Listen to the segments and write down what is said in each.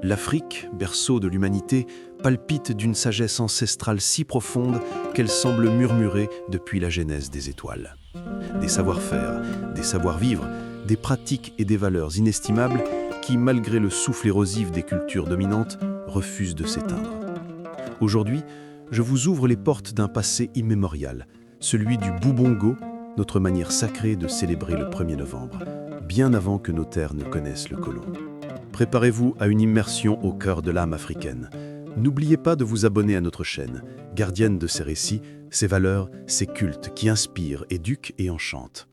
L'Afrique, berceau de l'humanité, palpite d'une sagesse ancestrale si profonde qu'elle semble murmurer depuis la genèse des étoiles. Des savoir-faire, des savoir-vivre, des pratiques et des valeurs inestimables qui, malgré le souffle érosif des cultures dominantes, refusent de s'éteindre. Aujourd'hui, je vous ouvre les portes d'un passé immémorial, celui du Bubongo, notre manière sacrée de célébrer le 1er novembre, bien avant que nos terres ne connaissent le colon. Préparez-vous à une immersion au cœur de l'âme africaine. N'oubliez pas de vous abonner à notre chaîne, gardienne de ces récits, ces valeurs, ces cultes qui inspirent, éduquent et enchantent.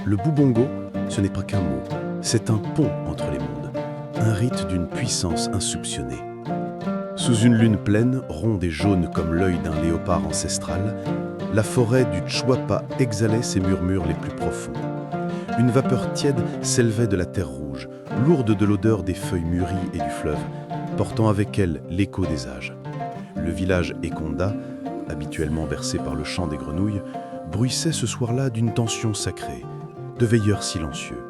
Le Bubongo, ce n'est pas qu'un mot, c'est un pont entre les mondes, un rite d'une puissance insoupçonnée. Sous une lune pleine, ronde et jaune comme l'œil d'un léopard ancestral, la forêt du Tchouapa exhalait ses murmures les plus profonds. Une vapeur tiède s'élevait de la terre rouge, lourde de l'odeur des feuilles mûries et du fleuve, portant avec elle l'écho des âges. Le village Ekonda, habituellement bercé par le chant des grenouilles, bruissait ce soir-là d'une tension sacrée, de veilleurs silencieux.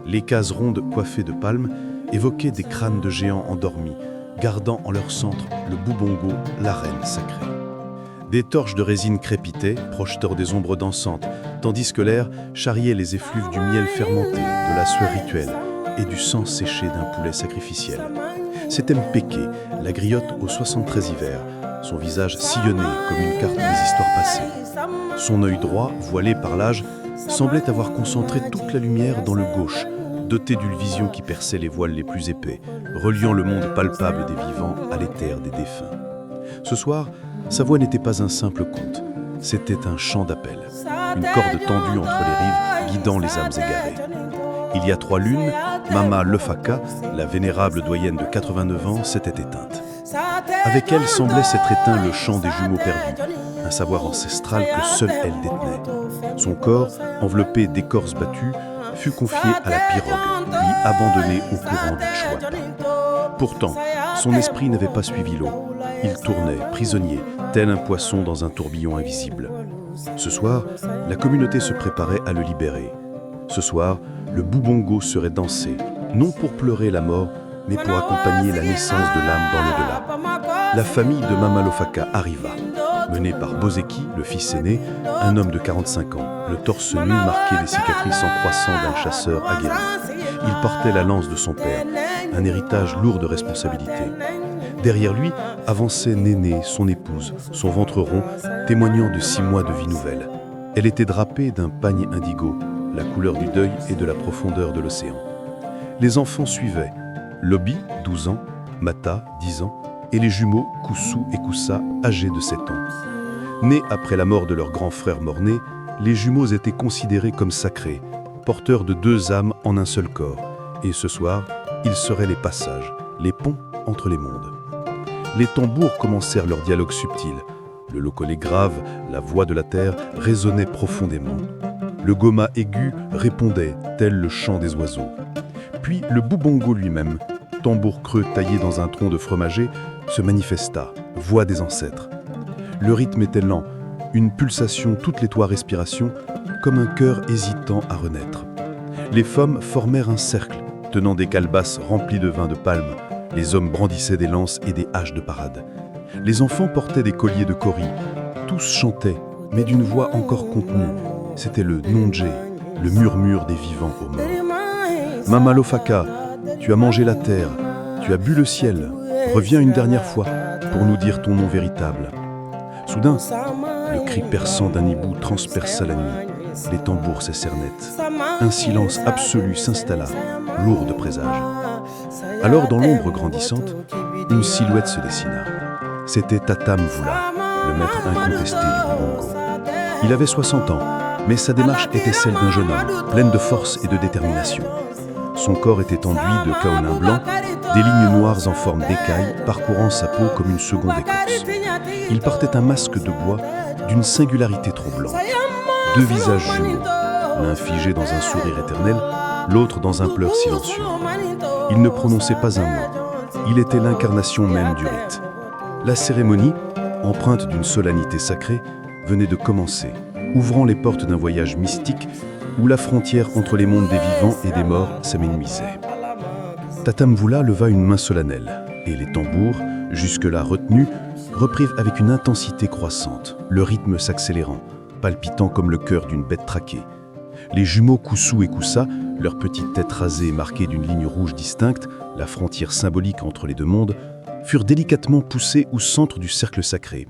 Les cases rondes coiffées de palmes évoquaient des crânes de géants endormis, gardant en leur centre le Bubongo, la reine sacrée. Des torches de résine crépitaient, projetant des ombres dansantes, tandis que l'air charriait les effluves du miel fermenté, de la sueur rituelle et du sang séché d'un poulet sacrificiel. C'était Mpeke, la griotte aux 73 hivers, son visage sillonné comme une carte des histoires passées. Son œil droit, voilé par l'âge, semblait avoir concentré toute la lumière dans le gauche, doté d'une vision qui perçait les voiles les plus épais, reliant le monde palpable des vivants à l'éther des défunts. Ce soir, sa voix n'était pas un simple conte, c'était un chant d'appel, une corde tendue entre les rives guidant les âmes égarées. Il y a 3 lunes, Mama Lofaka, la vénérable doyenne de 89 ans, s'était éteinte. Avec elle semblait s'être éteint le chant des jumeaux perdus, un savoir ancestral que seule elle détenait. Son corps, enveloppé d'écorces battues, fut confié à la pirogue, puis abandonné au courant du Tchouapa. Pourtant, son esprit n'avait pas suivi l'eau. Il tournait, prisonnier, tel un poisson dans un tourbillon invisible. Ce soir, la communauté se préparait à le libérer. Ce soir, le Bubongo serait dansé, non pour pleurer la mort, mais pour accompagner la naissance de l'âme dans l'au-delà. La famille de Mama Lofaka arriva, menée par Bozeki, le fils aîné, un homme de 45 ans, le torse nu marqué des cicatrices en croissant d'un chasseur aguerri. Il portait la lance de son père, un héritage lourd de responsabilités. Derrière lui avançait Néné, son épouse, son ventre rond, témoignant de 6 mois de vie nouvelle. Elle était drapée d'un pagne indigo, la couleur du deuil et de la profondeur de l'océan. Les enfants suivaient, Lobi, 12 ans, Mata, 10 ans, et les jumeaux, Koussou et Koussa, âgés de 7 ans. Nés après la mort de leur grand frère mort-né, les jumeaux étaient considérés comme sacrés, porteurs de 2 âmes en un seul corps, et ce soir, ils seraient les passages, les ponts entre les mondes. Les tambours commencèrent leur dialogue subtil. Le lokolé grave, la voix de la terre, résonnait profondément. Le goma aigu répondait, tel le chant des oiseaux. Puis le Bubongo lui-même, tambour creux taillé dans un tronc de fromager, se manifesta, voix des ancêtres. Le rythme était lent, une pulsation toutes les 3 respirations, comme un cœur hésitant à renaître. Les femmes formèrent un cercle, tenant des calebasses remplies de vin de palme. Les hommes brandissaient des lances et des haches de parade. Les enfants portaient des colliers de kori. Tous chantaient, mais d'une voix encore contenue. C'était le nondjé, le murmure des vivants aux morts. Mama Lofaka, tu as mangé la terre, tu as bu le ciel. Reviens une dernière fois pour nous dire ton nom véritable. Soudain, le cri perçant d'un hibou transperça la nuit. Les tambours cessèrent net. Un silence absolu s'installa, lourd de présages. Alors, dans l'ombre grandissante, une silhouette se dessina. C'était Tata Mvula, le maître incontesté du Bubongo. Il avait 60 ans, mais sa démarche était celle d'un jeune homme, pleine de force et de détermination. Son corps était enduit de kaolin blanc, des lignes noires en forme d'écailles parcourant sa peau comme une seconde écorce. Il portait un masque de bois d'une singularité troublante. 2 visages jumeaux, l'un figé dans un sourire éternel, l'autre dans un pleur silencieux. Il ne prononçait pas un mot. Il était l'incarnation même du rite. La cérémonie, empreinte d'une solennité sacrée, venait de commencer. ouvrant les portes d'un voyage mystique où la frontière entre les mondes des vivants et des morts s'amenuisait. Tatam Vula leva une main solennelle, et les tambours, jusque-là retenus, reprirent avec une intensité croissante, le rythme s'accélérant, palpitant comme le cœur d'une bête traquée. Les jumeaux Koussou et Koussa, leurs petites têtes rasées marquées d'une ligne rouge distincte, la frontière symbolique entre les deux mondes, furent délicatement poussés au centre du cercle sacré.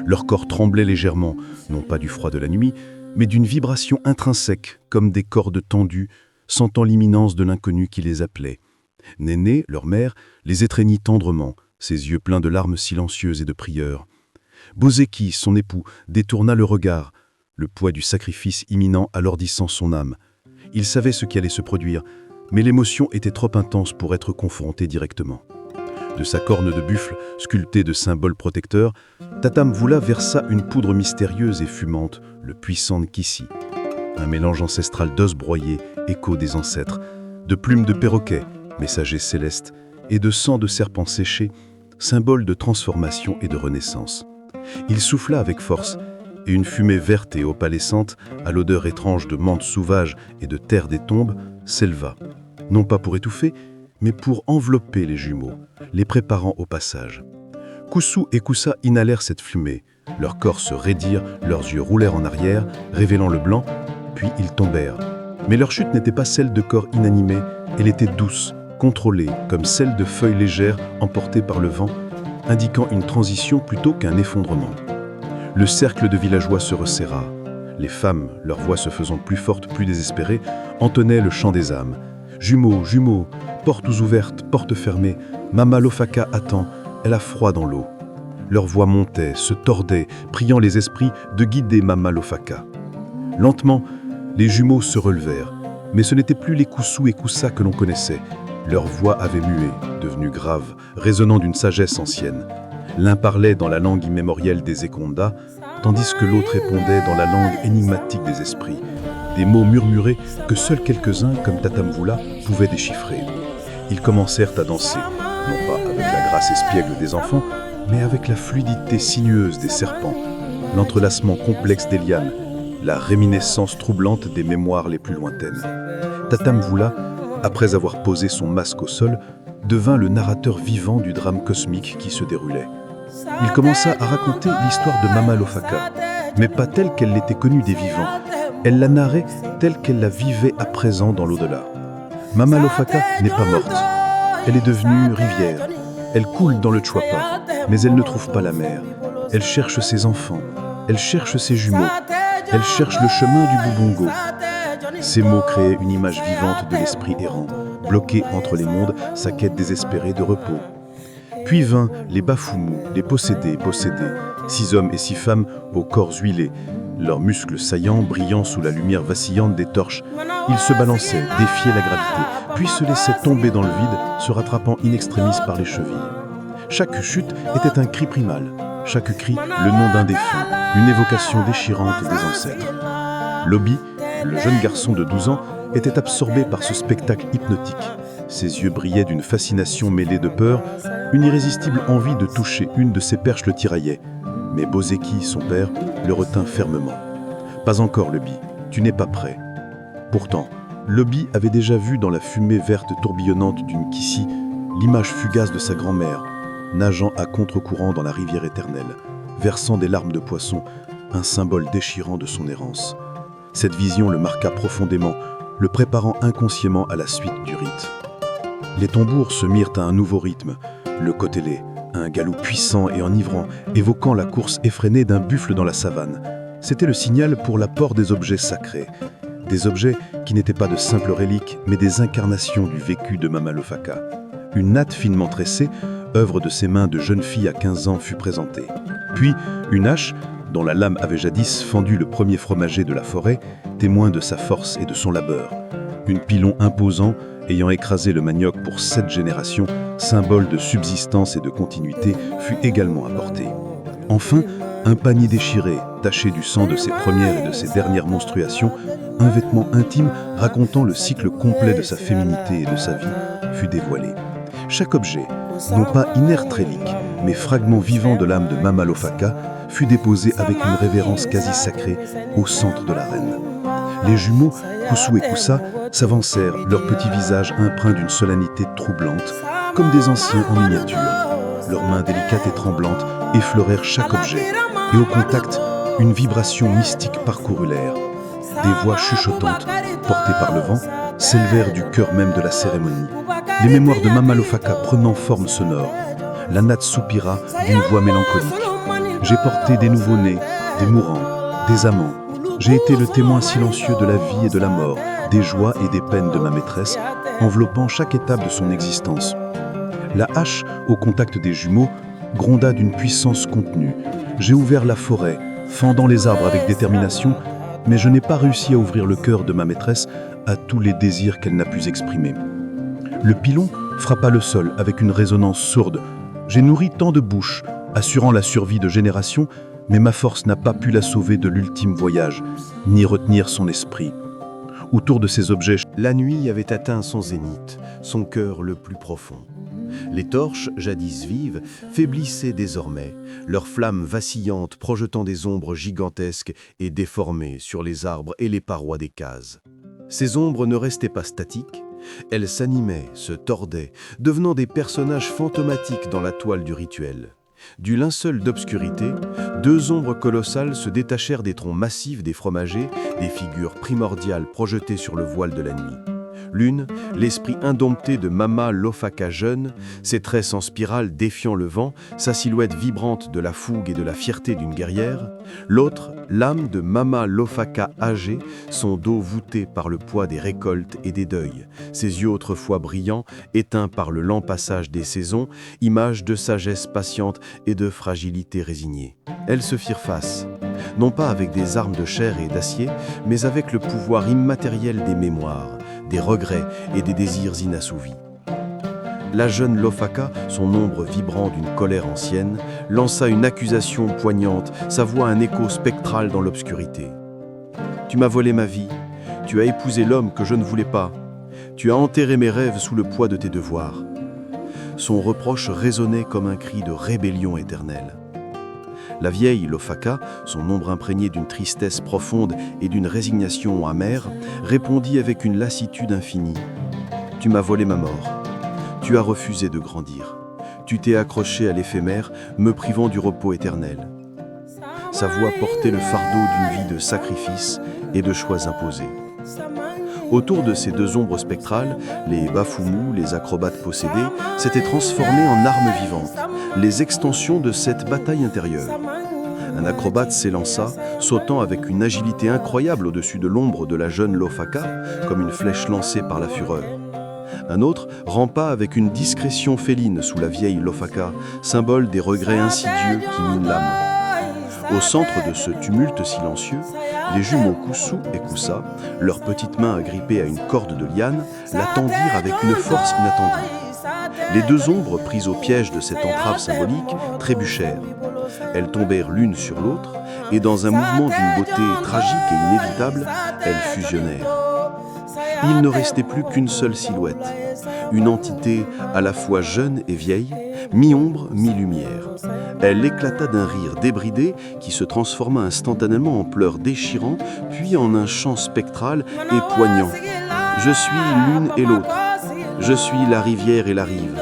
Leur corps tremblait légèrement, non pas du froid de la nuit, mais d'une vibration intrinsèque, comme des cordes tendues, sentant l'imminence de l'inconnu qui les appelait. Néné, leur mère, les étreignit tendrement, ses yeux pleins de larmes silencieuses et de prières. Bozeki, son époux, détourna le regard, le poids du sacrifice imminent alourdissant son âme. Il savait ce qui allait se produire, mais l'émotion était trop intense pour être confrontée directement. De sa corne de buffle, sculptée de symboles protecteurs, Tatam Vula versa une poudre mystérieuse et fumante, le puissant Nkisi. Un mélange ancestral d'os broyés, écho des ancêtres, de plumes de perroquet, messagers célestes, et de sang de serpents séchés, symbole de transformation et de renaissance. Il souffla avec force, et une fumée verte et opalescente, à l'odeur étrange de menthe sauvage et de terre des tombes, s'éleva, non pas pour étouffer, mais pour envelopper les jumeaux, les préparant au passage. Koussou et Koussa inhalèrent cette fumée, leurs corps se raidirent, leurs yeux roulèrent en arrière, révélant le blanc, puis ils tombèrent. Mais leur chute n'était pas celle de corps inanimés, elle était douce, contrôlée, comme celle de feuilles légères emportées par le vent, indiquant une transition plutôt qu'un effondrement. Le cercle de villageois se resserra. Les femmes, leur voix se faisant plus forte, plus désespérée, entonnaient le chant des âmes. Jumeaux, jumeaux, portes ouvertes, portes fermées, Mama Lofaka attend, elle a froid dans l'eau. Leur voix montait, se tordait, priant les esprits de guider Mama Lofaka. Lentement, les jumeaux se relevèrent, mais ce n'étaient plus les Koussou et Koussa que l'on connaissait. Leur voix avait mué, devenue grave, résonnant d'une sagesse ancienne. L'un parlait dans la langue immémorielle des Ekonda, tandis que l'autre répondait dans la langue énigmatique des esprits. Des mots murmurés que seuls quelques-uns, comme Tatam Vula, pouvaient déchiffrer. Ils commencèrent à danser, non pas avec la grâce espiègle des enfants, mais avec la fluidité sinueuse des serpents, l'entrelacement complexe des lianes, la réminiscence troublante des mémoires les plus lointaines. Tatam Vula, après avoir posé son masque au sol, devint le narrateur vivant du drame cosmique qui se déroulait. Il commença à raconter l'histoire de Mama Lofaka, mais pas telle qu'elle l'était connue des vivants. Elle la narrait telle qu'elle la vivait à présent dans l'au-delà. Mama Lofaka n'est pas morte. Elle est devenue rivière. Elle coule dans le Chouapa, mais elle ne trouve pas la mer. Elle cherche ses enfants. Elle cherche ses jumeaux. Elle cherche le chemin du Bubongo. Ces mots créaient une image vivante de l'esprit errant, bloqué entre les mondes, sa quête désespérée de repos. Puis vint les Bafoumou, les possédés, 6 hommes et 6 femmes aux corps huilés, leurs muscles saillants brillant sous la lumière vacillante des torches. Ils se balançaient, défiaient la gravité, puis se laissaient tomber dans le vide, se rattrapant in extremis par les chevilles. Chaque chute était un cri primal, chaque cri le nom d'un défunt, une évocation déchirante des ancêtres. Lobi, le jeune garçon de 12 ans, était absorbé par ce spectacle hypnotique. Ses yeux brillaient d'une fascination mêlée de peur, une irrésistible envie de toucher une de ses perches le tiraillait. Mais Bozeki, son père, le retint fermement. « Pas encore, Lobi, tu n'es pas prêt. » Pourtant, Lobi avait déjà vu dans la fumée verte tourbillonnante d'une Nkisi l'image fugace de sa grand-mère, nageant à contre-courant dans la rivière éternelle, versant des larmes de poisson, un symbole déchirant de son errance. Cette vision le marqua profondément, le préparant inconsciemment à la suite du rite. Les tambours se mirent à un nouveau rythme, le kotélé, un galop puissant et enivrant, évoquant la course effrénée d'un buffle dans la savane. C'était le signal pour l'apport des objets sacrés, des objets qui n'étaient pas de simples reliques, mais des incarnations du vécu de Mama Lofaka. Une natte finement tressée, œuvre de ses mains de jeune fille à 15 ans, fut présentée. Puis, une hache, dont la lame avait jadis fendu le premier fromager de la forêt, témoin de sa force et de son labeur. Un pilon imposant, ayant écrasé le manioc pour 7 générations, symbole de subsistance et de continuité, fut également apporté. Enfin, un panier déchiré, taché du sang de ses premières et de ses dernières menstruations, un vêtement intime racontant le cycle complet de sa féminité et de sa vie, fut dévoilé. Chaque objet, non pas inerte relique, mais fragment vivant de l'âme de Mama Lofaka, fut déposé avec une révérence quasi sacrée au centre de l'arène. Les jumeaux, Koussou et Koussa, s'avancèrent, leurs petits visages empreints d'une solennité troublante, comme des anciens en miniature. Leurs mains délicates et tremblantes effleurèrent chaque objet, et au contact, une vibration mystique parcourut l'air. Des voix chuchotantes, portées par le vent, s'élevèrent du cœur même de la cérémonie. Les mémoires de Mama Lofaka prenant forme sonore, la natte soupira d'une voix mélancolique. J'ai porté des nouveau-nés, des mourants, des amants. J'ai été le témoin silencieux de la vie et de la mort, des joies et des peines de ma maîtresse, enveloppant chaque étape de son existence. La hache, au contact des jumeaux, gronda d'une puissance contenue. J'ai ouvert la forêt, fendant les arbres avec détermination, mais je n'ai pas réussi à ouvrir le cœur de ma maîtresse à tous les désirs qu'elle n'a pu exprimer. Le pilon frappa le sol avec une résonance sourde. J'ai nourri tant de bouches, assurant la survie de générations, mais ma force n'a pas pu la sauver de l'ultime voyage, ni retenir son esprit. Autour de ces objets, La nuit avait atteint son zénith, son cœur le plus profond. Les torches, jadis vives, faiblissaient désormais, leurs flammes vacillantes projetant des ombres gigantesques et déformées sur les arbres et les parois des cases. Ces ombres ne restaient pas statiques, elles s'animaient, se tordaient, devenant des personnages fantomatiques dans la toile du rituel. Du linceul d'obscurité, deux ombres colossales se détachèrent des troncs massifs des fromagers, des figures primordiales projetées sur le voile de la nuit. L'une, l'esprit indompté de Mama Lofaka jeune, ses tresses en spirale défiant le vent, sa silhouette vibrante de la fougue et de la fierté d'une guerrière. L'autre, l'âme de Mama Lofaka âgée, son dos voûté par le poids des récoltes et des deuils, ses yeux autrefois brillants, éteints par le lent passage des saisons, image de sagesse patiente et de fragilité résignée. Elles se firent face, non pas avec des armes de chair et d'acier, mais avec le pouvoir immatériel des mémoires, des regrets et des désirs inassouvis. La jeune Lofaka, son ombre vibrant d'une colère ancienne, lança une accusation poignante, sa voix un écho spectral dans l'obscurité. « Tu m'as volé ma vie, tu as épousé l'homme que je ne voulais pas, tu as enterré mes rêves sous le poids de tes devoirs. » Son reproche résonnait comme un cri de rébellion éternelle. La vieille Lofaka, son ombre imprégnée d'une tristesse profonde et d'une résignation amère, répondit avec une lassitude infinie. « Tu m'as volé ma mort. Tu as refusé de grandir. Tu t'es accroché à l'éphémère, me privant du repos éternel. » Sa voix portait le fardeau d'une vie de sacrifice et de choix imposés. Autour de ces deux ombres spectrales, les Baphoumous, les acrobates possédés, s'étaient transformés en armes vivantes, les extensions de cette bataille intérieure. Un acrobate s'élança, sautant avec une agilité incroyable au-dessus de l'ombre de la jeune Lofaka, comme une flèche lancée par la fureur. Un autre rampa avec une discrétion féline sous la vieille Lofaka, symbole des regrets insidieux qui minent l'âme. Au centre de ce tumulte silencieux, les jumeaux Koussou et Koussa, leurs petites mains agrippées à une corde de liane, la tendirent avec une force inattendue. Les deux ombres, prises au piège de cette entrave symbolique, trébuchèrent. Elles tombèrent l'une sur l'autre, et dans un mouvement d'une beauté tragique et inévitable, elles fusionnèrent. Il ne restait plus qu'une seule silhouette, une entité à la fois jeune et vieille, mi-ombre, mi-lumière. Elle éclata d'un rire débridé qui se transforma instantanément en pleurs déchirants, puis en un chant spectral et poignant. « Je suis l'une et l'autre. Je suis la rivière et la rive.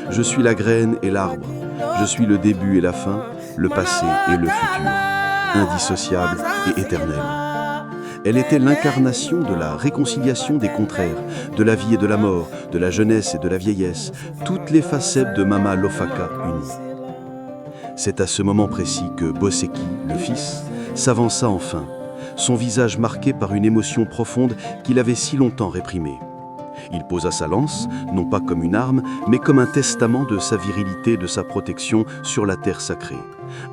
Je suis la graine et l'arbre. Je suis le début et la fin, le passé et le futur, indissociable et éternel. » Elle était l'incarnation de la réconciliation des contraires, de la vie et de la mort, de la jeunesse et de la vieillesse, toutes les facettes de Mama Lofaka unies. C'est à ce moment précis que Boseki, le fils, s'avança enfin, son visage marqué par une émotion profonde qu'il avait si longtemps réprimée. Il posa sa lance, non pas comme une arme, mais comme un testament de sa virilité et de sa protection sur la terre sacrée.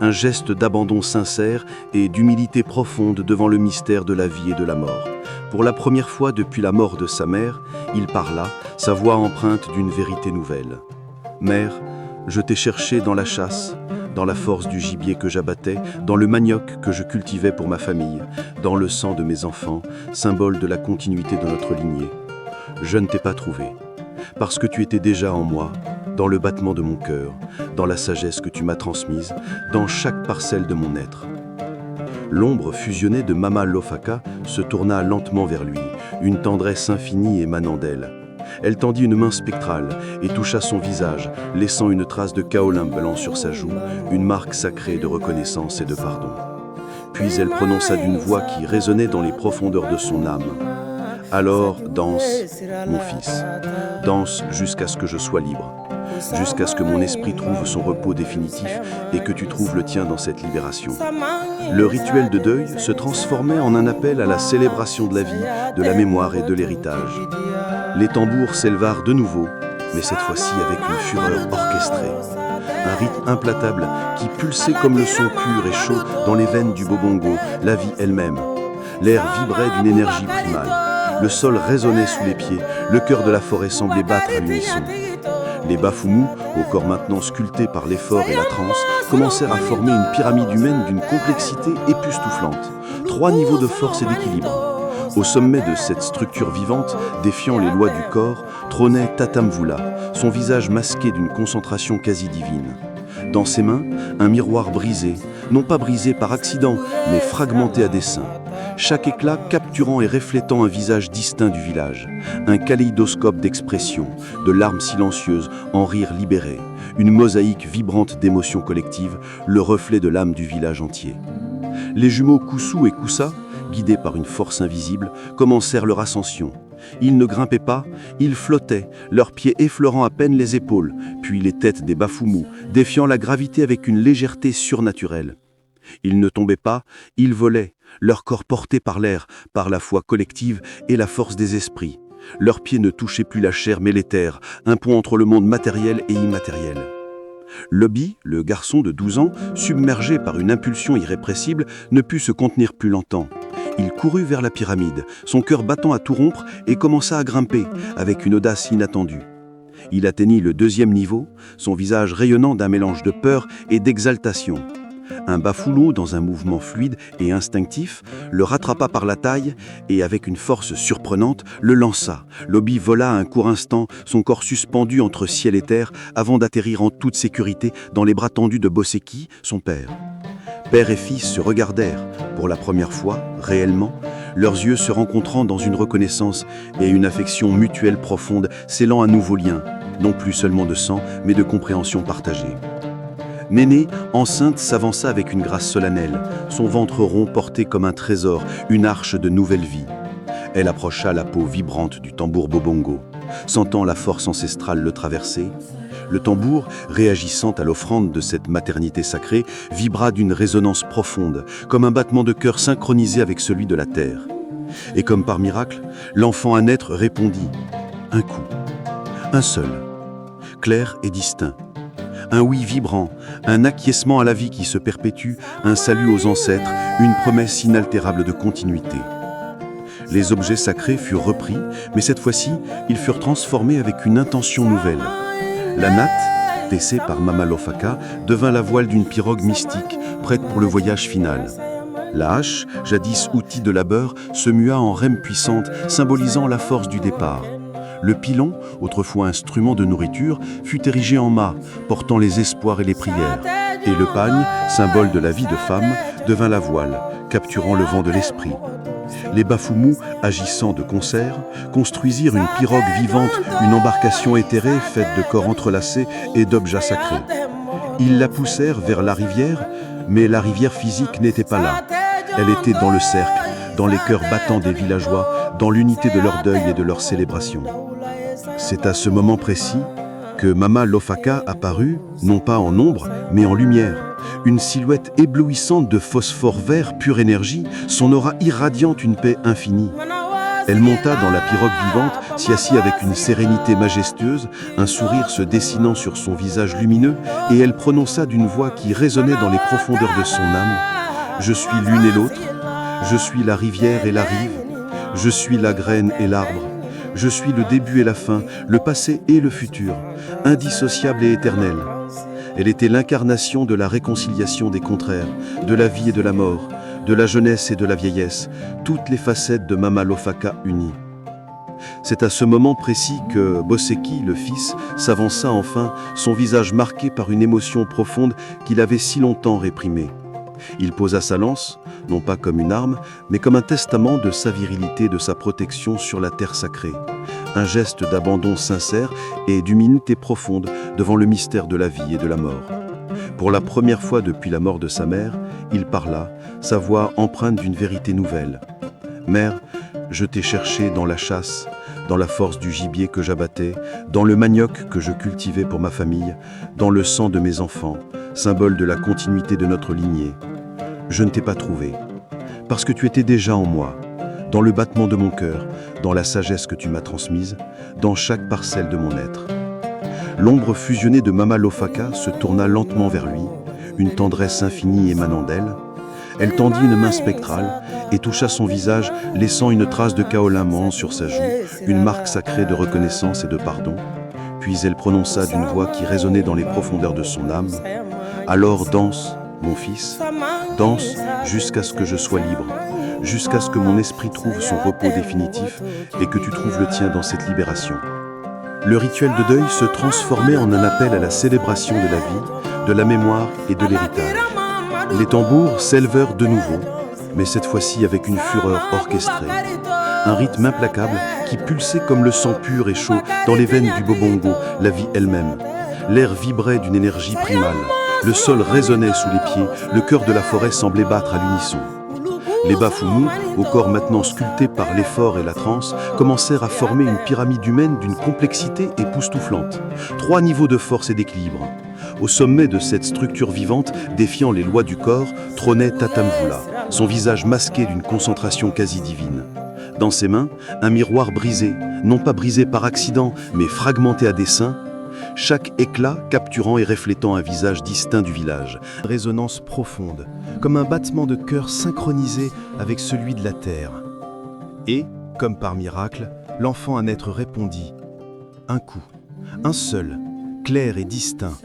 Un geste d'abandon sincère et d'humilité profonde devant le mystère de la vie et de la mort. Pour la première fois depuis la mort de sa mère, il parla, sa voix empreinte d'une vérité nouvelle. « Mère, je t'ai cherché dans la chasse, dans la force du gibier que j'abattais, dans le manioc que je cultivais pour ma famille, dans le sang de mes enfants, symbole de la continuité de notre lignée. Je ne t'ai pas trouvé, parce que tu étais déjà en moi, dans le battement de mon cœur, dans la sagesse que tu m'as transmise, dans chaque parcelle de mon être. L'ombre fusionnée de Mama Lofaka se tourna lentement vers lui, une tendresse infinie émanant d'elle. Elle tendit une main spectrale et toucha son visage, laissant une trace de kaolin blanc sur sa joue, une marque sacrée de reconnaissance et de pardon. Puis elle prononça d'une voix qui résonnait dans les profondeurs de son âme. « Alors danse, mon fils, danse jusqu'à ce que je sois libre, jusqu'à ce que mon esprit trouve son repos définitif et que tu trouves le tien dans cette libération. » Le rituel de deuil se transformait en un appel à la célébration de la vie, de la mémoire et de l'héritage. Les tambours s'élevèrent de nouveau, mais cette fois-ci avec une fureur orchestrée. Un rythme implacable qui pulsait comme le son pur et chaud dans les veines du bobongo, la vie elle-même. L'air vibrait d'une énergie primale. Le sol résonnait sous les pieds, le cœur de la forêt semblait battre à l'unisson. Les bafoumus, au corps maintenant sculpté par l'effort et la transe, commencèrent à former une pyramide humaine d'une complexité époustouflante. 3 niveaux de force et d'équilibre. Au sommet de cette structure vivante, défiant les lois du corps, trônait Tatamvula, son visage masqué d'une concentration quasi divine. Dans ses mains, un miroir brisé, non pas brisé par accident, mais fragmenté à dessein. Chaque éclat capturant et reflétant un visage distinct du village. Un kaléidoscope d'expressions, de larmes silencieuses en rires libérés. Une mosaïque vibrante d'émotions collectives, le reflet de l'âme du village entier. Les jumeaux Koussou et Koussa, guidés par une force invisible, commencèrent leur ascension. Ils ne grimpaient pas, ils flottaient, leurs pieds effleurant à peine les épaules, puis les têtes des bafoumus, défiant la gravité avec une légèreté surnaturelle. Ils ne tombaient pas, ils volaient, leur corps porté par l'air, par la foi collective et la force des esprits. Leurs pieds ne touchaient plus la chair mais l'éther, un pont entre le monde matériel et immatériel. Lobby, le garçon de 12 ans, submergé par une impulsion irrépressible, ne put se contenir plus longtemps. Il courut vers la pyramide, son cœur battant à tout rompre, et commença à grimper, avec une audace inattendue. Il atteignit le 2e niveau, son visage rayonnant d'un mélange de peur et d'exaltation. Un bafoulou, dans un mouvement fluide et instinctif, le rattrapa par la taille et, avec une force surprenante, le lança. Lobby vola un court instant, son corps suspendu entre ciel et terre, avant d'atterrir en toute sécurité dans les bras tendus de Boseki, son père. Père et fils se regardèrent, pour la première fois, réellement, leurs yeux se rencontrant dans une reconnaissance et une affection mutuelle profonde, scellant un nouveau lien, non plus seulement de sang, mais de compréhension partagée. Néné, enceinte, s'avança avec une grâce solennelle, son ventre rond porté comme un trésor, une arche de nouvelle vie. Elle approcha la peau vibrante du tambour bobongo, sentant la force ancestrale le traverser. Le tambour, réagissant à l'offrande de cette maternité sacrée, vibra d'une résonance profonde, comme un battement de cœur synchronisé avec celui de la terre. Et comme par miracle, l'enfant à naître répondit. Un coup, un seul, clair et distinct. Un oui vibrant, un acquiescement à la vie qui se perpétue, un salut aux ancêtres, une promesse inaltérable de continuité. Les objets sacrés furent repris, mais cette fois-ci, ils furent transformés avec une intention nouvelle. La natte, tessée par Mama Lofaka, devint la voile d'une pirogue mystique, prête pour le voyage final. La hache, jadis outil de labeur, se mua en rème puissante, symbolisant la force du départ. Le pilon, autrefois instrument de nourriture, fut érigé en mât, portant les espoirs et les prières. Et le pagne, symbole de la vie de femme, devint la voile, capturant le vent de l'esprit. Les bafoumus, agissant de concert, construisirent une pirogue vivante, une embarcation éthérée faite de corps entrelacés et d'objets sacrés. Ils la poussèrent vers la rivière, mais la rivière physique n'était pas là. Elle était dans le cercle, dans les cœurs battants des villageois, dans l'unité de leur deuil et de leur célébration. C'est à ce moment précis que Mama Lofaka apparut, non pas en ombre, mais en lumière. Une silhouette éblouissante de phosphore vert, pure énergie, son aura irradiante une paix infinie. Elle monta dans la pirogue vivante, s'y assit avec une sérénité majestueuse, un sourire se dessinant sur son visage lumineux, et elle prononça d'une voix qui résonnait dans les profondeurs de son âme. « Je suis l'une et l'autre, je suis la rivière et la rive, je suis la graine et l'arbre. Je suis le début et la fin, le passé et le futur, indissociable et éternel. » Elle était l'incarnation de la réconciliation des contraires, de la vie et de la mort, de la jeunesse et de la vieillesse, toutes les facettes de Mama Lofaka unies. C'est à ce moment précis que Boseki, le fils, s'avança enfin, son visage marqué par une émotion profonde qu'il avait si longtemps réprimée. Il posa sa lance, non pas comme une arme, mais comme un testament de sa virilité, de sa protection sur la terre sacrée. Un geste d'abandon sincère et d'humilité profonde devant le mystère de la vie et de la mort. Pour la première fois depuis la mort de sa mère, il parla, sa voix empreinte d'une vérité nouvelle. « Mère, je t'ai cherché dans la chasse, dans la force du gibier que j'abattais, dans le manioc que je cultivais pour ma famille, dans le sang de mes enfants, symbole de la continuité de notre lignée. Je ne t'ai pas trouvé, parce que tu étais déjà en moi, dans le battement de mon cœur, dans la sagesse que tu m'as transmise, dans chaque parcelle de mon être. » L'ombre fusionnée de Mama Lofaka se tourna lentement vers lui, une tendresse infinie émanant d'elle. Elle tendit une main spectrale et toucha son visage, laissant une trace de kaolinement sur sa joue, une marque sacrée de reconnaissance et de pardon. Puis elle prononça d'une voix qui résonnait dans les profondeurs de son âme. « Alors danse, mon fils, danse jusqu'à ce que je sois libre, jusqu'à ce que mon esprit trouve son repos définitif et que tu trouves le tien dans cette libération. » Le rituel de deuil se transformait en un appel à la célébration de la vie, de la mémoire et de l'héritage. Les tambours s'élevèrent de nouveau, mais cette fois-ci avec une fureur orchestrée. Un rythme implacable qui pulsait comme le sang pur et chaud dans les veines du bobongo, la vie elle-même. L'air vibrait d'une énergie primale. Le sol résonnait sous les pieds, le cœur de la forêt semblait battre à l'unisson. Les Bafoumu, au corps maintenant sculpté par l'effort et la transe, commencèrent à former une pyramide humaine d'une complexité époustouflante. 3 niveaux de force et d'équilibre. Au sommet de cette structure vivante, défiant les lois du corps, trônait Tatamvula, son visage masqué d'une concentration quasi divine. Dans ses mains, un miroir brisé, non pas brisé par accident, mais fragmenté à dessein, chaque éclat capturant et reflétant un visage distinct du village. Résonance profonde, comme un battement de cœur synchronisé avec celui de la terre. Et, comme par miracle, l'enfant à naître répondit. Un coup, un seul, clair et distinct.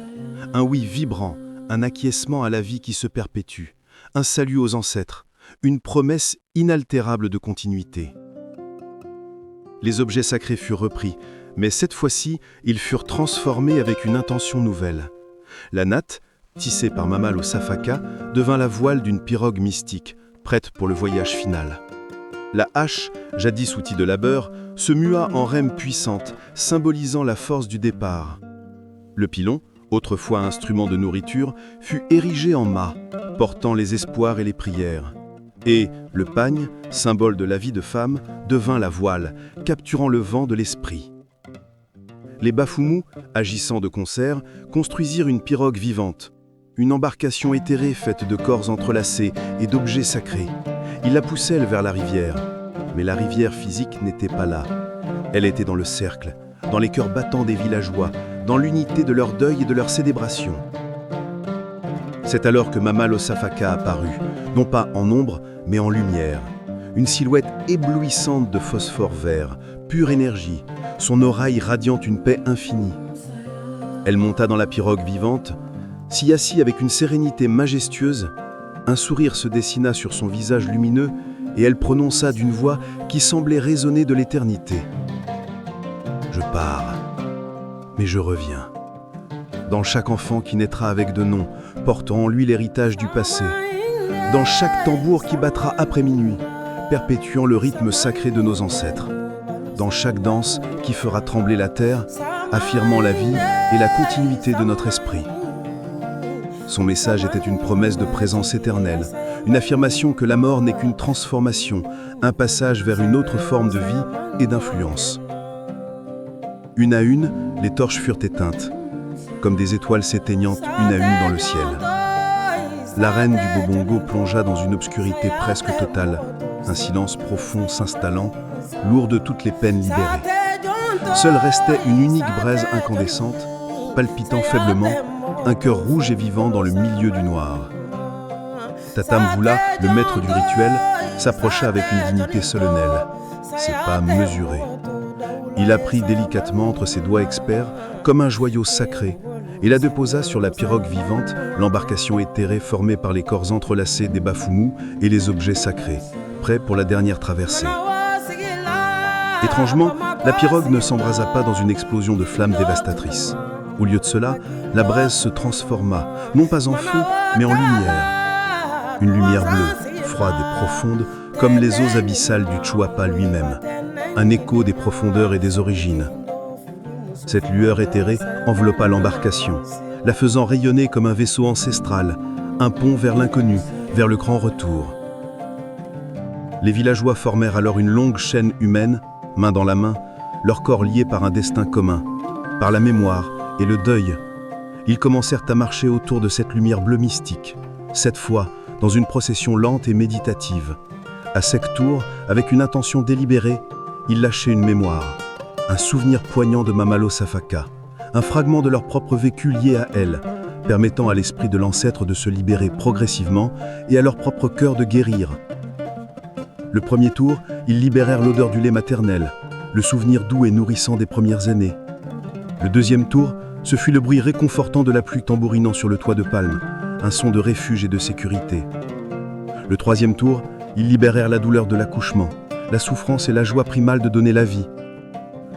Un oui vibrant, un acquiescement à la vie qui se perpétue. Un salut aux ancêtres, une promesse inaltérable de continuité. Les objets sacrés furent repris, mais cette fois-ci, ils furent transformés avec une intention nouvelle. La natte, tissée par Mama Lofaka, devint la voile d'une pirogue mystique, prête pour le voyage final. La hache, jadis outil de labeur, se mua en rème puissante, symbolisant la force du départ. Le pilon, autrefois instrument de nourriture, fut érigé en mât, portant les espoirs et les prières. Et le pagne, symbole de la vie de femme, devint la voile, capturant le vent de l'esprit. Les Bafoumu, agissant de concert, construisirent une pirogue vivante, une embarcation éthérée faite de corps entrelacés et d'objets sacrés. Ils la poussèrent vers la rivière, mais la rivière physique n'était pas là. Elle était dans le cercle, dans les cœurs battants des villageois, dans l'unité de leur deuil et de leur célébration. C'est alors que Mama Lofaka apparut, non pas en ombre, mais en lumière. Une silhouette éblouissante de phosphore vert, pure énergie, son aura irradiant une paix infinie. Elle monta dans la pirogue vivante, s'y assit avec une sérénité majestueuse, un sourire se dessina sur son visage lumineux et elle prononça d'une voix qui semblait résonner de l'éternité. « Je pars, mais je reviens. Dans chaque enfant qui naîtra avec de noms, portant en lui l'héritage du passé. Dans chaque tambour qui battra après minuit, perpétuant le rythme sacré de nos ancêtres. Dans chaque danse qui fera trembler la terre, affirmant la vie et la continuité de notre esprit. » Son message était une promesse de présence éternelle, une affirmation que la mort n'est qu'une transformation, un passage vers une autre forme de vie et d'influence. Une à une, les torches furent éteintes, comme des étoiles s'éteignant une à une dans le ciel. La reine du Bobongo plongea dans une obscurité presque totale, un silence profond s'installant, lourd de toutes les peines libérées. Seule restait une unique braise incandescente, palpitant faiblement, un cœur rouge et vivant dans le milieu du noir. Tatamvula, le maître du rituel, s'approcha avec une dignité solennelle, ses pas mesurés. Il la prit délicatement entre ses doigts experts, comme un joyau sacré, et la déposa sur la pirogue vivante, l'embarcation éthérée formée par les corps entrelacés des Bafoumu et les objets sacrés, prêts pour la dernière traversée. Étrangement, la pirogue ne s'embrasa pas dans une explosion de flammes dévastatrices. Au lieu de cela, la braise se transforma, non pas en feu, mais en lumière. Une lumière bleue, froide et profonde, comme les eaux abyssales du Chuapa lui-même. Un écho des profondeurs et des origines. Cette lueur éthérée enveloppa l'embarcation, la faisant rayonner comme un vaisseau ancestral, un pont vers l'inconnu, vers le grand retour. Les villageois formèrent alors une longue chaîne humaine, main dans la main, leurs corps liés par un destin commun, par la mémoire et le deuil. Ils commencèrent à marcher autour de cette lumière bleue mystique, cette fois dans une procession lente et méditative. À sec tour, avec une intention délibérée, ils lâchaient une mémoire, un souvenir poignant de Mamalo Safaka, un fragment de leur propre vécu lié à elle, permettant à l'esprit de l'ancêtre de se libérer progressivement et à leur propre cœur de guérir. Le premier tour, ils libérèrent l'odeur du lait maternel, le souvenir doux et nourrissant des premières années. Le deuxième tour, ce fut le bruit réconfortant de la pluie tambourinant sur le toit de palme, un son de refuge et de sécurité. Le troisième tour, ils libérèrent la douleur de l'accouchement, la souffrance et la joie primale de donner la vie.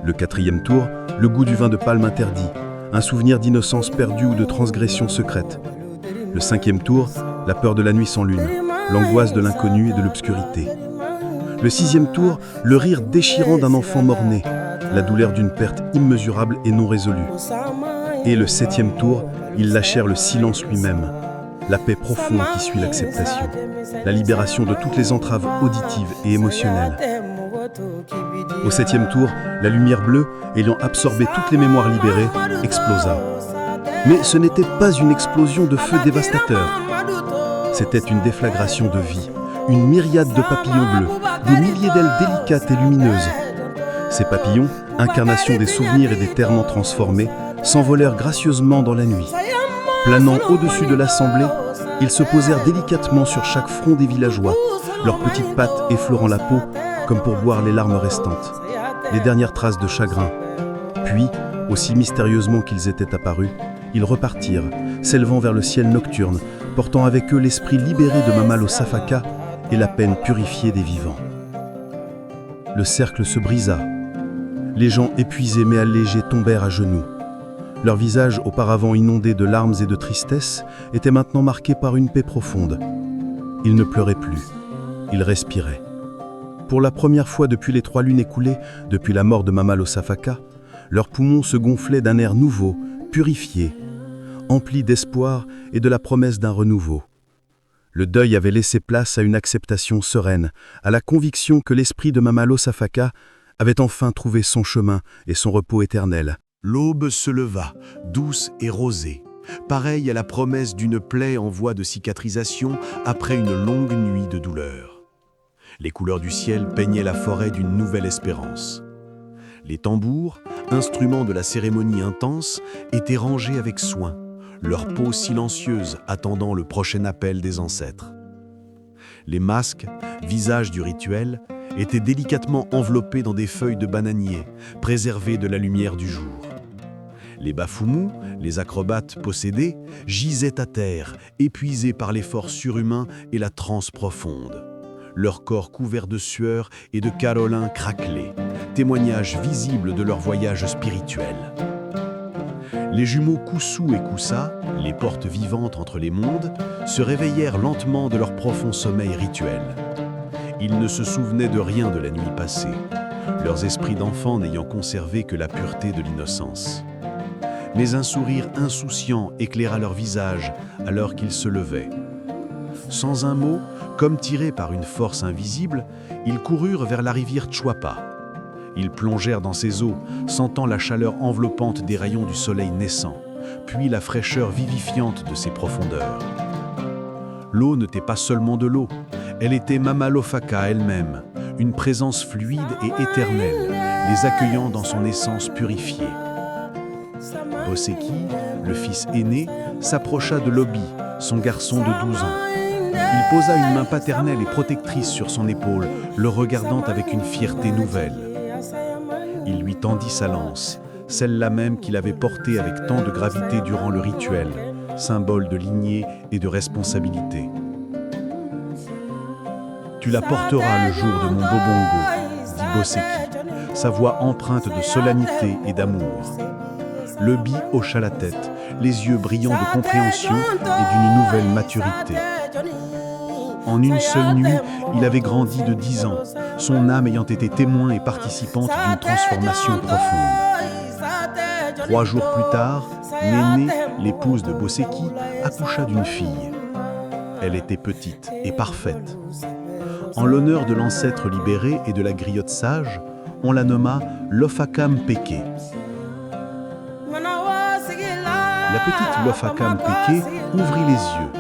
Le quatrième tour, le goût du vin de palme interdit, un souvenir d'innocence perdue ou de transgression secrète. Le cinquième tour, la peur de la nuit sans lune, l'angoisse de l'inconnu et de l'obscurité. Le sixième tour, le rire déchirant d'un enfant mort-né, la douleur d'une perte immesurable et non résolue. Et le septième tour, ils lâchèrent le silence lui-même, la paix profonde qui suit l'acceptation, la libération de toutes les entraves auditives et émotionnelles. Au septième tour, la lumière bleue, ayant absorbé toutes les mémoires libérées, explosa. Mais ce n'était pas une explosion de feu dévastateur. C'était une déflagration de vie, une myriade de papillons bleus, des milliers d'ailes délicates et lumineuses. Ces papillons, incarnation des souvenirs et des terrements transformés, s'envolèrent gracieusement dans la nuit. Planant au-dessus de l'assemblée, ils se posèrent délicatement sur chaque front des villageois, leurs petites pattes effleurant la peau, comme pour boire les larmes restantes, les dernières traces de chagrin. Puis, aussi mystérieusement qu'ils étaient apparus, ils repartirent, s'élevant vers le ciel nocturne, portant avec eux l'esprit libéré de Mamalo Safaka et la peine purifiée des vivants. Le cercle se brisa. Les gens épuisés mais allégés tombèrent à genoux. Leurs visages, auparavant inondés de larmes et de tristesse, étaient maintenant marqués par une paix profonde. Ils ne pleuraient plus. Ils respiraient. Pour la première fois depuis les 3 lunes écoulées, depuis la mort de Mamalo Safaka, leurs poumons se gonflaient d'un air nouveau, purifié, empli d'espoir et de la promesse d'un renouveau. Le deuil avait laissé place à une acceptation sereine, à la conviction que l'esprit de Mamalo Safaka avait enfin trouvé son chemin et son repos éternel. L'aube se leva, douce et rosée, pareille à la promesse d'une plaie en voie de cicatrisation après une longue nuit de douleur. Les couleurs du ciel peignaient la forêt d'une nouvelle espérance. Les tambours, instruments de la cérémonie intense, étaient rangés avec soin, leur peau silencieuse attendant le prochain appel des ancêtres. Les masques, visages du rituel, étaient délicatement enveloppés dans des feuilles de bananier, préservées de la lumière du jour. Les bafoumus, les acrobates possédés, gisaient à terre, épuisés par l'effort surhumain et la transe profonde. Leurs corps couverts de sueur et de carolins craquelés, témoignage visible de leur voyage spirituel. Les jumeaux Koussou et Koussa, les portes vivantes entre les mondes, se réveillèrent lentement de leur profond sommeil rituel. Ils ne se souvenaient de rien de la nuit passée, leurs esprits d'enfants n'ayant conservé que la pureté de l'innocence. Mais un sourire insouciant éclaira leur visage alors qu'ils se levaient. Sans un mot, comme tirés par une force invisible, ils coururent vers la rivière Chuapa. Ils plongèrent dans ses eaux, sentant la chaleur enveloppante des rayons du soleil naissant, puis la fraîcheur vivifiante de ses profondeurs. L'eau n'était pas seulement de l'eau, elle était Mamalo Faka elle-même, une présence fluide et éternelle, les accueillant dans son essence purifiée. Boseki, le fils aîné, s'approcha de Lobi, son garçon de 12 ans. Il posa une main paternelle et protectrice sur son épaule, le regardant avec une fierté nouvelle. Il lui tendit sa lance, celle-là même qu'il avait portée avec tant de gravité durant le rituel, symbole de lignée et de responsabilité. « Tu la porteras le jour de mon bobongo » dit Boseki, sa voix empreinte de solennité et d'amour. Le Bi hocha la tête, les yeux brillants de compréhension et d'une nouvelle maturité. En une seule nuit, il avait grandi de 10 ans, son âme ayant été témoin et participante d'une transformation profonde. 3 jours plus tard, Néné, l'épouse de Boseki, accoucha d'une fille. Elle était petite et parfaite. En l'honneur de l'ancêtre libéré et de la griotte sage, on la nomma Lofaka Mpeke. La petite Lofaka Mpeke ouvrit les yeux,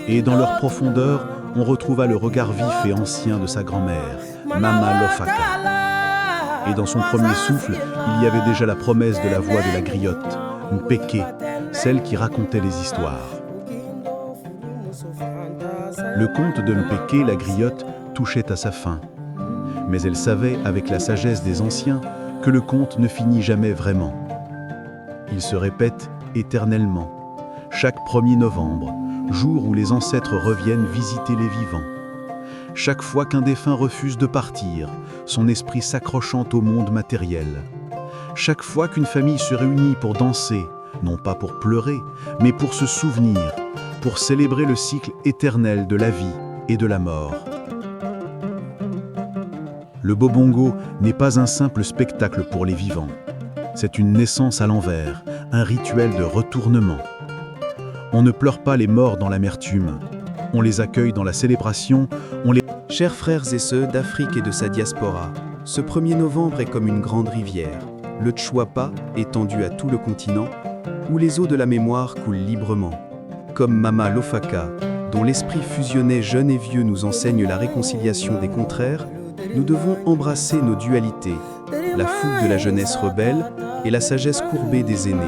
et dans leur profondeur, on retrouva le regard vif et ancien de sa grand-mère, Mama Lofaka. Et dans son premier souffle, il y avait déjà la promesse de la voix de la griotte, Mpeke, celle qui racontait les histoires. Le conte de Mpeke, la griotte, touchait à sa fin. Mais elle savait, avec la sagesse des anciens, que le conte ne finit jamais vraiment. Il se répète éternellement, chaque 1er novembre, jour où les ancêtres reviennent visiter les vivants. Chaque fois qu'un défunt refuse de partir, son esprit s'accrochant au monde matériel. Chaque fois qu'une famille se réunit pour danser, non pas pour pleurer, mais pour se souvenir, pour célébrer le cycle éternel de la vie et de la mort. Le Bobongo n'est pas un simple spectacle pour les vivants. C'est une naissance à l'envers, un rituel de retournement. On ne pleure pas les morts dans l'amertume. On les accueille dans la célébration, Chers frères et sœurs d'Afrique et de sa diaspora, ce 1er novembre est comme une grande rivière, le Tchouapa, étendu à tout le continent, où les eaux de la mémoire coulent librement. Comme Mama Lofaka, dont l'esprit fusionné jeune et vieux nous enseigne la réconciliation des contraires, nous devons embrasser nos dualités, la fougue de la jeunesse rebelle et la sagesse courbée des aînés.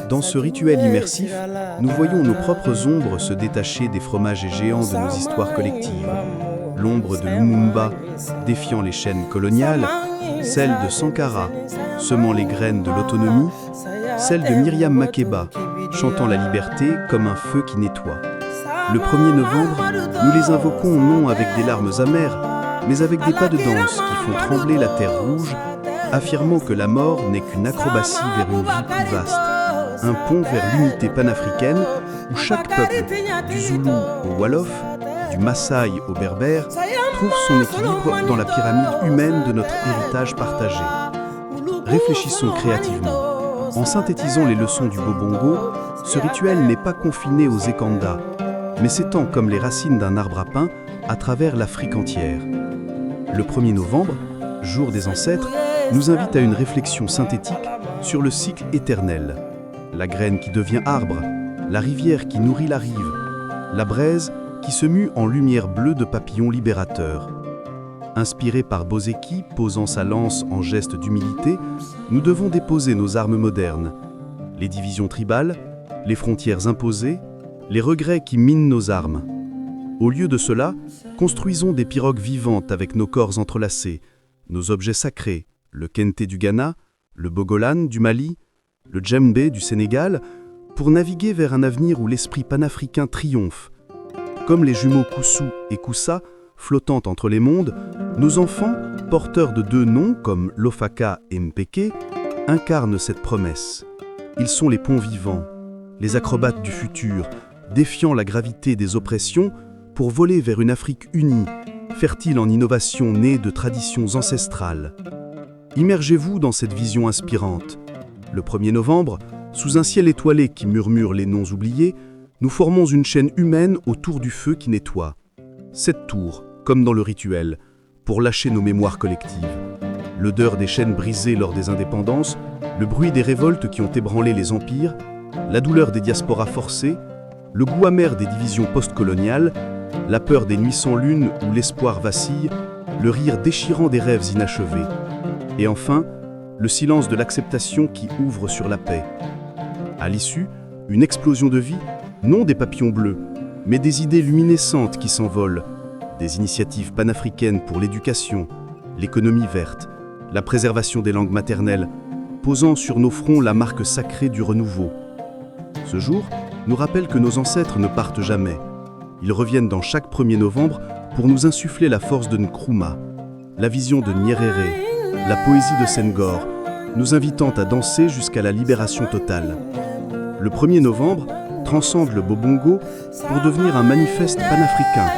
Dans ce rituel immersif, nous voyons nos propres ombres se détacher des fromages géants de nos histoires collectives. L'ombre de Lumumba, défiant les chaînes coloniales, celle de Sankara, semant les graines de l'autonomie, celle de Myriam Makeba, chantant la liberté comme un feu qui nettoie. Le 1er novembre, nous les invoquons non avec des larmes amères, mais avec des pas de danse qui font trembler la terre rouge, affirmant que la mort n'est qu'une acrobatie vers une vie plus vaste, un pont vers l'unité panafricaine où chaque peuple, du Zoulou au Wolof, du Maasai au Berbère, trouve son équilibre dans la pyramide humaine de notre héritage partagé. Réfléchissons créativement. En synthétisant les leçons du Bobongo, ce rituel n'est pas confiné aux Ekanda, mais s'étend comme les racines d'un arbre à pain à travers l'Afrique entière. Le 1er novembre, jour des ancêtres, nous invite à une réflexion synthétique sur le cycle éternel. La graine qui devient arbre, la rivière qui nourrit la rive, la braise qui se mue en lumière bleue de papillons libérateurs. Inspiré par Boseki, posant sa lance en geste d'humilité, nous devons déposer nos armes modernes. Les divisions tribales, les frontières imposées, les regrets qui minent nos armes. Au lieu de cela, construisons des pirogues vivantes avec nos corps entrelacés, nos objets sacrés, le kente du Ghana, le bogolan du Mali, le djembé du Sénégal, pour naviguer vers un avenir où l'esprit panafricain triomphe. Comme les jumeaux Koussou et Koussa, flottant entre les mondes, nos enfants, porteurs de 2 noms comme Lofaka et Mpeke, incarnent cette promesse. Ils sont les ponts vivants, les acrobates du futur, défiant la gravité des oppressions pour voler vers une Afrique unie, fertile en innovations nées de traditions ancestrales. Immergez-vous dans cette vision inspirante. Le 1er novembre, sous un ciel étoilé qui murmure les noms oubliés, nous formons une chaîne humaine autour du feu qui nettoie. 7 tours, comme dans le rituel, pour lâcher nos mémoires collectives. L'odeur des chaînes brisées lors des indépendances, le bruit des révoltes qui ont ébranlé les empires, la douleur des diasporas forcées, le goût amer des divisions postcoloniales, la peur des nuits sans lune où l'espoir vacille, le rire déchirant des rêves inachevés. Et enfin, le silence de l'acceptation qui ouvre sur la paix. À l'issue, une explosion de vie, non des papillons bleus, mais des idées luminescentes qui s'envolent, des initiatives panafricaines pour l'éducation, l'économie verte, la préservation des langues maternelles, posant sur nos fronts la marque sacrée du renouveau. Ce jour nous rappelle que nos ancêtres ne partent jamais. Ils reviennent dans chaque 1er novembre pour nous insuffler la force de Nkrumah, la vision de Nyerere, la poésie de Senghor, nous invitant à danser jusqu'à la libération totale. Le 1er novembre transcende le Bobongo pour devenir un manifeste panafricain,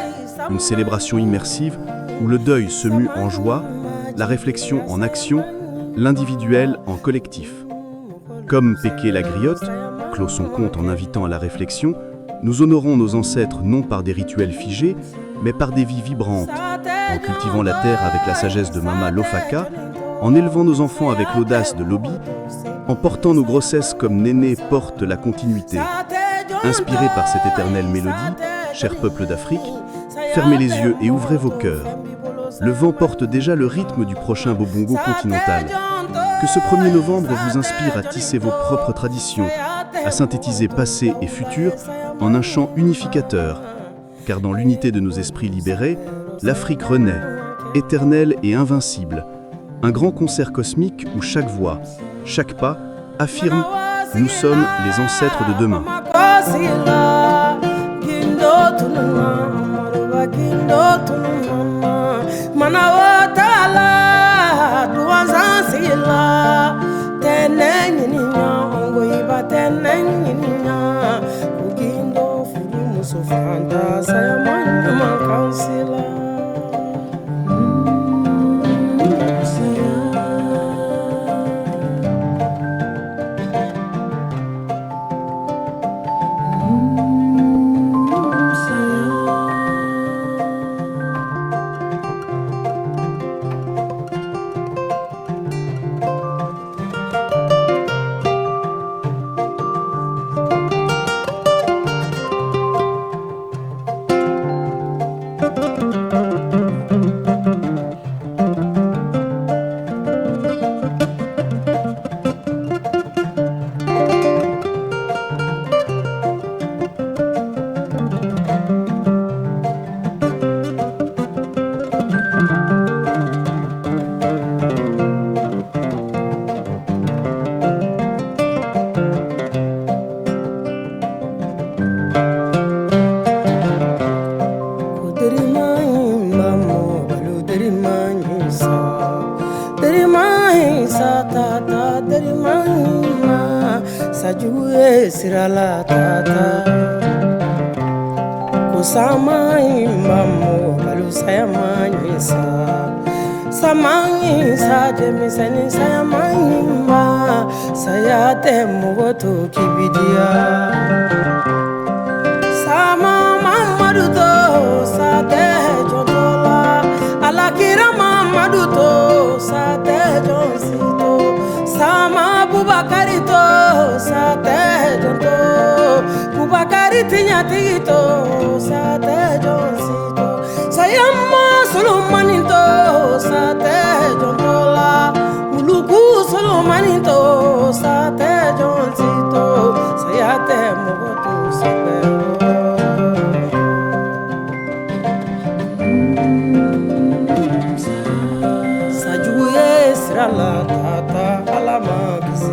une célébration immersive où le deuil se mue en joie, la réflexion en action, l'individuel en collectif. Comme Péké la griotte clôt son conte en invitant à la réflexion, nous honorons nos ancêtres non par des rituels figés, mais par des vies vibrantes, en cultivant la terre avec la sagesse de Mama Lofaka, en élevant nos enfants avec l'audace de Lobi, en portant nos grossesses comme Néné porte la continuité. Inspirés par cette éternelle mélodie, cher peuple d'Afrique, fermez les yeux et ouvrez vos cœurs. Le vent porte déjà le rythme du prochain Bobongo continental. Que ce 1er novembre vous inspire à tisser vos propres traditions, à synthétiser passé et futur en un chant unificateur. Car dans l'unité de nos esprits libérés, l'Afrique renaît, éternelle et invincible. Un grand concert cosmique où chaque voix, chaque pas affirme « Nous sommes les ancêtres de demain ». Sajue sirala tata Kusama imamu balu saya manyisa Samangi sa demisani saya manyima Saya temu gotu kibidia Sama mamadu to sa te jontola Alakira mamadu to sa te jonsito Sama Bubakari to sa te jonto Bubakari tinya tito sa te jonsito Sayama solomanito sa te jontola Muluku solomanito sa te jonsito Sayate mogoto sepero Sajuye sirala tata alama kisi